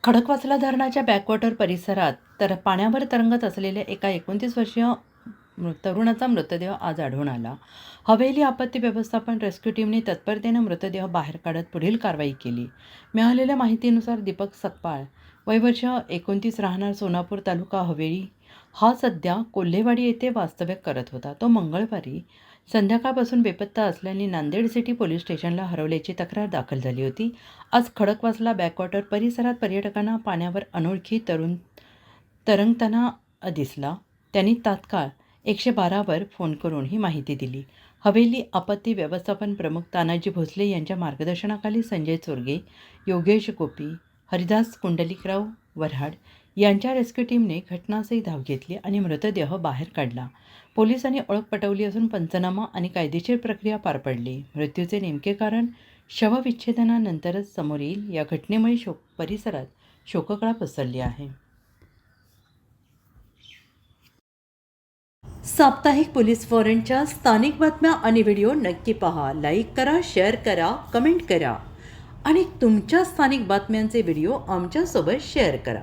खडकवासला धरणाच्या बॅकवॉटर परिसरात पाण्यावर तरंगत असलेल्या एका 29 वर्षीय तरुणाचा मृतदेह आज आढळून आला. हवेली आपत्ती व्यवस्थापन रेस्क्यू टीमने तत्परतेने मृतदेह बाहेर काढत पुढील कारवाई केली. मिळालेल्या माहितीनुसार दीपक सकपाळ, वय वर्ष 29, राहणार सोनापूर, तालुका हवेली, हा सध्या कोल्हेवाडी येथे वास्तव्य करत होता. तो मंगळवारी संध्याकाळपासून बेपत्ता असल्याने नांदेड सिटी पोलीस स्टेशनला हरवल्याची तक्रार दाखल झाली होती. आज खडकवासला बॅकवॉटर परिसरात पर्यटकांना पाण्यावर अनोळखी तरुण तरंगताना दिसला. त्यांनी तात्काळ 112वर फोन करून ही माहिती दिली. हवेली आपत्ती व्यवस्थापन प्रमुख तानाजी भोसले यांच्या मार्गदर्शनाखाली संजय चोरगे, योगेश गोपी, हरिदास कुंडलिकराव वऱ्हाड यांच्या रेस्क्यू टीमने घटनास्थळी धाव घेतली आणि मृतदेह बाहेर काढला. पोलिसांनी ओळख पटवली असून पंचनामा आणि कायदेशीर प्रक्रिया पार पडली. मृत्यूचे नेमके कारण शवविच्छेदनानंतरच समोर येईल. या घटनेमुळे परिसरात शोककळा पसरली आहे. साप्ताहिक पोलीस वॉरंटच्या स्थानिक बातम्या आणि व्हिडिओ नक्की पहा. लाईक करा, शेअर करा, कमेंट करा आणि तुमच्या स्थानिक बातम्यांचे व्हिडिओ आमच्यासोबत शेअर करा.